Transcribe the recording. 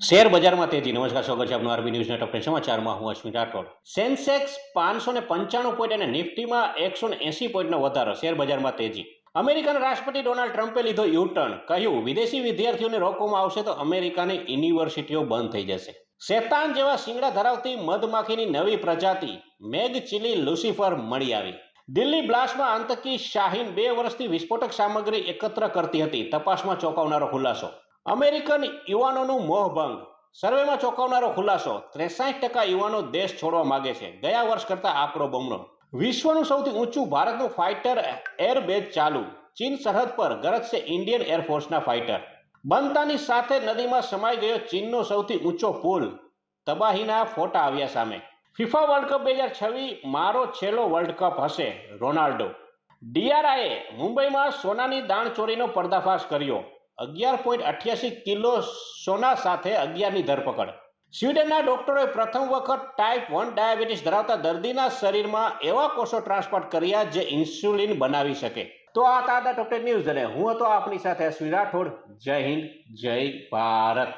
Share બજારમાં તેજી. નમસ્કાર, સ્વાગત છે આપનું આરબી ન્યૂઝના ટોપ 10 સમાચારમાં. હું અશ્વિન રાઠોડ. સેન્સેક્સ 555 પોઈન્ટ અને નિફ્ટીમાં 180 પોઈન્ટનો વધારો. શેર બજારમાં તેજી. અમેરિકાના રાષ્ટ્રપતિ ડોનાલ્ડ ટ્રમ્પે લીધો યુટર્ન. કહ્યું, વિદેશી વિદ્યાર્થીઓને રોકવામાં આવશે તો અમેરિકાની યુનિવર્સિટીઓ બંધ થઈ જશે. શેતાન જેવા શિંગડા ધરાવતી મધમાખીની નવી પ્રજાતિ મેગ ચિલી લુસિફર મળી આવી. દિલ્હી બ્લાસ્ટમાં આતંકી શાહીન 2 વર્ષથી વિસ્ફોટક સામગ્રી એકત્ર કરતી હતી. તપાસમાં ચોંકાવનારો ખુલાસો. અમેરિકન યુવાનોનું મોહભંગ. સર્વેમાં ચોંકાવનારો ખુલાસો. 63% યુવાનો દેશ છોડવા માંગે છે. ગયા વર્ષ કરતા આંકડો બમણો. વિશ્વનું સૌથી ઊંચું ભારતનું ફાઇટર એરબેઝ ચાલુ. ચીન સરહદ પર ગરજશે ઇન્ડિયન એરફોર્સના ફાઇટર. બનતાની સાથે નદીમાં સમાઈ ગયો ચીનનો સૌથી ઊંચો પુલ. તબાહીના ફોટા આવ્યા સામે. ફિફા વર્લ્ડ કપ 2026 મારો છેલ્લો વર્લ્ડ કપ હશે. રોનાલ્ડો. ડીઆરઆઈએ મુંબઈમાં સોનાની દાણચોરીનો પર્દાફાશ કર્યો. 11.88 કિલો સોના સાથે 11ની ધરપકડ. સ્વીડનના ડોક્ટરોએ પ્રથમ વખત ટાઈપ 1 ડાયાબિટીસ ધરાવતા દર્દીના શરીરમાં એવા કોષો ટ્રાન્સપ્લાન્ટ કર્યા જે ઇન્સ્યુલિન બનાવી શકે. તો આ હતા ટોપ 10 ન્યૂઝ અને હું હતો આપની સાથે અશ્વિન રાઠોડ. જય હિન્દ, જય ભારત.